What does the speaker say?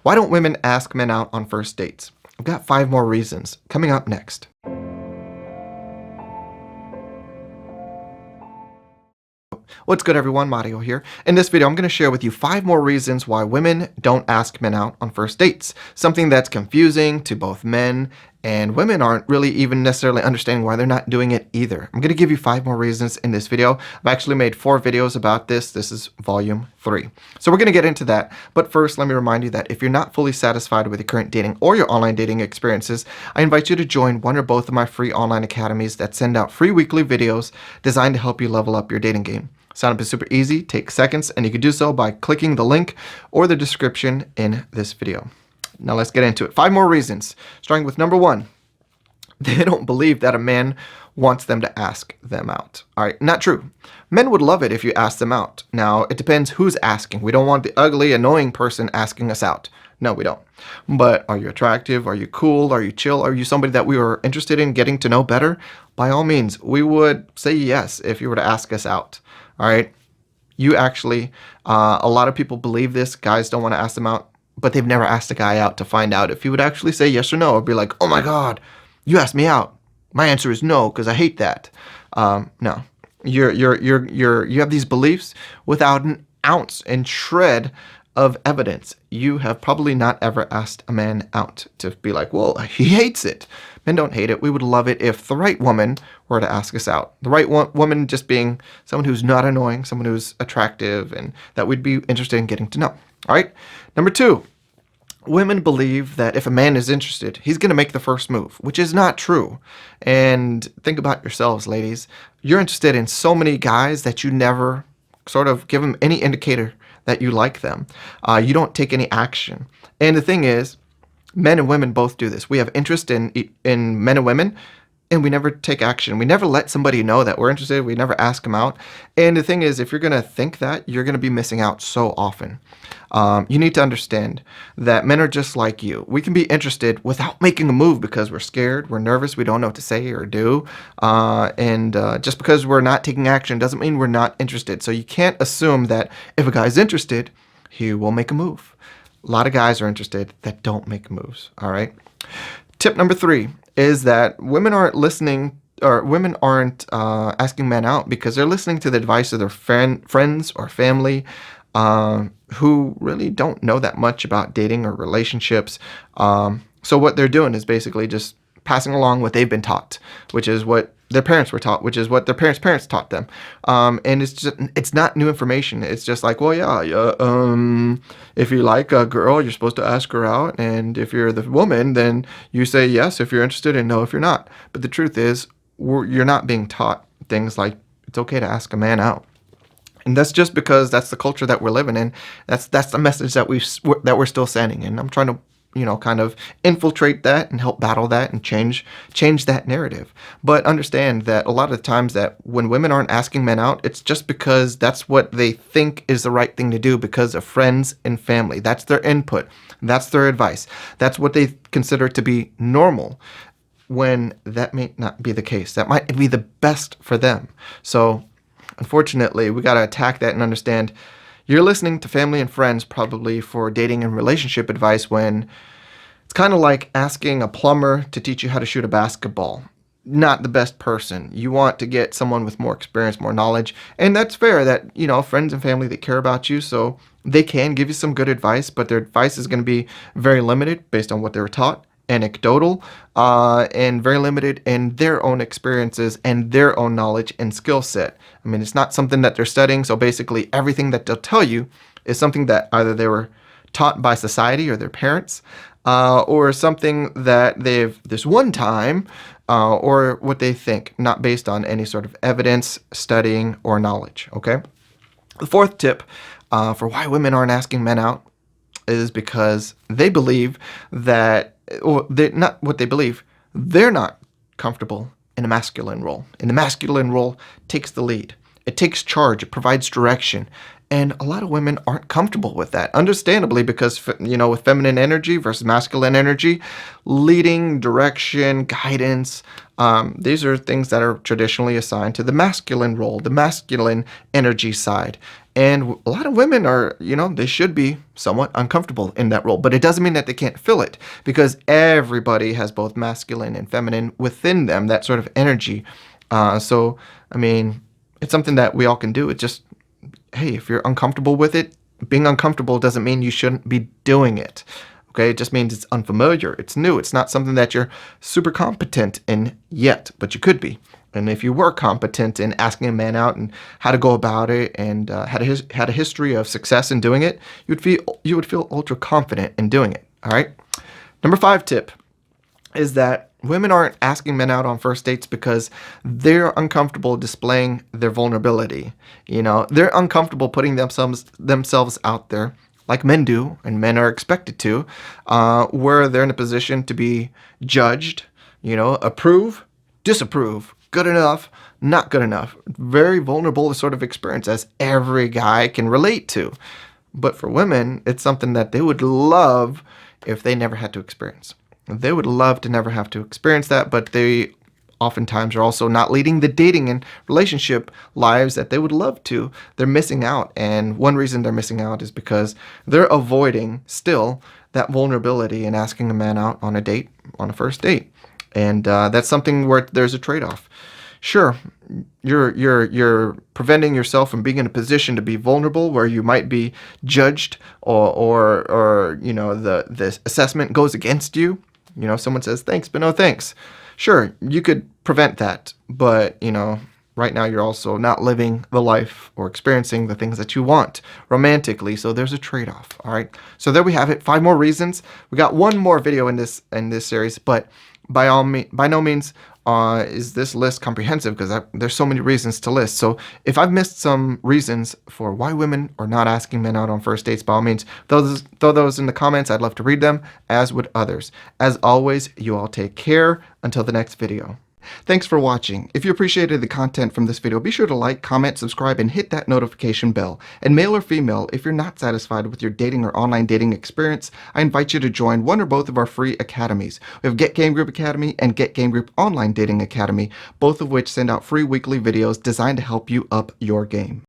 Why don't women ask men out on first dates? I've got 5 more reasons coming up next. What's good, everyone? Mario here. In this video, I'm going to share with you 5 more reasons why women don't ask men out on first dates. Something that's confusing to both men, and women aren't really even necessarily understanding why they're not doing it either. I'm going to give you 5 more reasons in this video. I've actually made 4 videos about this. This is volume 3. So we're going to get into that. But first, let me remind you that if you're not fully satisfied with your current dating or your online dating experiences, I invite you to join one or both of my free online academies that send out free weekly videos designed to help you level up your dating game. Sign up is super easy, takes seconds, and you can do so by clicking the link or the description in this video. Now let's get into it. 5 more reasons, starting with number 1. They don't believe that a man wants them to ask them out. All right, not true. Men would love it if you asked them out. Now, it depends who's asking. We don't want the ugly, annoying person asking us out. No, we don't. But are you attractive? Are you cool? Are you chill? Are you somebody that we were interested in getting to know better? By all means, we would say yes if you were to ask us out. All right. You actually, a lot of people believe this. Guys don't want to ask them out, but they've never asked a guy out to find out if he would actually say yes or no, or be like, oh my God, you asked me out. My answer is no, because I hate that. No, you have these beliefs without an ounce and shred of evidence. You have probably not ever asked a man out to be like, well, he hates it. Men don't hate it. We would love it if the right woman were to ask us out. The right woman just being someone who's not annoying, someone who's attractive, and that we'd be interested in getting to know. All right. Number 2, women believe that if a man is interested, he's going to make the first move, which is not true. And think about yourselves, ladies. You're interested in so many guys that you never sort of give them any indicator that you like them. You don't take any action. And the thing is, men and women both do this. We have interest in men and women, and we never take action. We never let somebody know that we're interested. We never ask them out. And the thing is, if you're going to think that, you're going to be missing out so often. You need to understand that men are just like you. We can be interested without making a move because we're scared, we're nervous, we don't know what to say or do. And just because we're not taking action doesn't mean we're not interested. So you can't assume that if a guy's interested, he will make a move. A lot of guys are interested that don't make moves, all right? Tip number 3 is that women aren't listening, or women aren't asking men out because they're listening to the advice of their friends or family who really don't know that much about dating or relationships. So what they're doing is basically just passing along what they've been taught, which is what their parents were taught, which is what their parents taught them. And it's not new information. It's just like, well, yeah, if you like a girl, you're supposed to ask her out. And if you're the woman, then you say yes if you're interested and no if you're not. But the truth is, you're not being taught things like it's okay to ask a man out. And that's just because that's the culture that we're living in. That's the message that we're still sending. And I'm trying to, kind of infiltrate that and help battle that and change that narrative. But understand that a lot of the times that when women aren't asking men out, it's just because that's what they think is the right thing to do because of friends and family. That's their input. That's their advice. That's what they consider to be normal, when that may not be the case. That might be the best for them. So unfortunately, we got to attack that and understand you're listening to family and friends probably for dating and relationship advice when it's kind of like asking a plumber to teach you how to shoot a basketball. Not the best person. You want to get someone with more experience, more knowledge. And that's fair that, friends and family that care about you, so they can give you some good advice, but their advice is going to be very limited based on what they were taught, anecdotal, and very limited in their own experiences and their own knowledge and skill set. I mean, it's not something that they're studying, so basically everything that they'll tell you is something that either they were taught by society or their parents, or something that they've this one time, or what they think, not based on any sort of evidence, studying, or knowledge, okay? The 4th tip for why women aren't asking men out is because they believe that, or they're not what they believe, they're not comfortable in a masculine role. And the masculine role takes the lead. It takes charge. It provides direction. And a lot of women aren't comfortable with that, understandably, because, with feminine energy versus masculine energy, leading, direction, guidance, these are things that are traditionally assigned to the masculine role, the masculine energy side. And a lot of women are, they should be somewhat uncomfortable in that role, but it doesn't mean that they can't fill it, because everybody has both masculine and feminine within them, that sort of energy. So, I mean, it's something that we all can do. It just, hey, if you're uncomfortable with it, being uncomfortable doesn't mean you shouldn't be doing it. Okay, it just means it's unfamiliar, it's new, it's not something that you're super competent in yet, but you could be. And if you were competent in asking a man out and how to go about it, and had a history of success in doing it, you would feel ultra confident in doing it. All right. Number 5 tip is that women aren't asking men out on first dates because they're uncomfortable displaying their vulnerability. They're uncomfortable putting themselves out there like men do, and men are expected to, where they're in a position to be judged, approve, disapprove, good enough, not good enough. Very vulnerable sort of experience, as every guy can relate to. But for women, it's something that they would love if they never had to experience. They would love to never have to experience that, but they oftentimes are also not leading the dating and relationship lives that they would love to. They're missing out. And one reason they're missing out is because they're avoiding still that vulnerability in asking a man out on a date, on a first date. And that's something where there's a trade-off. Sure, you're preventing yourself from being in a position to be vulnerable where you might be judged, or the assessment goes against you. Someone says thanks, but no thanks. Sure, you could prevent that, but right now you're also not living the life or experiencing the things that you want romantically. So there's a trade-off. All right. So there we have it. 5 more reasons. We got one more video in this series, but by no means is this list comprehensive, because there's so many reasons to list. So if I've missed some reasons for why women are not asking men out on first dates, by all means, throw those in the comments. I'd love to read them, as would others. As always, you all take care until the next video. Thanks for watching. If you appreciated the content from this video, be sure to like, comment, subscribe, and hit that notification bell. And male or female, if you're not satisfied with your dating or online dating experience, I invite you to join one or both of our free academies. We have Get Game Group Academy and Get Game Group Online Dating Academy, both of which send out free weekly videos designed to help you up your game.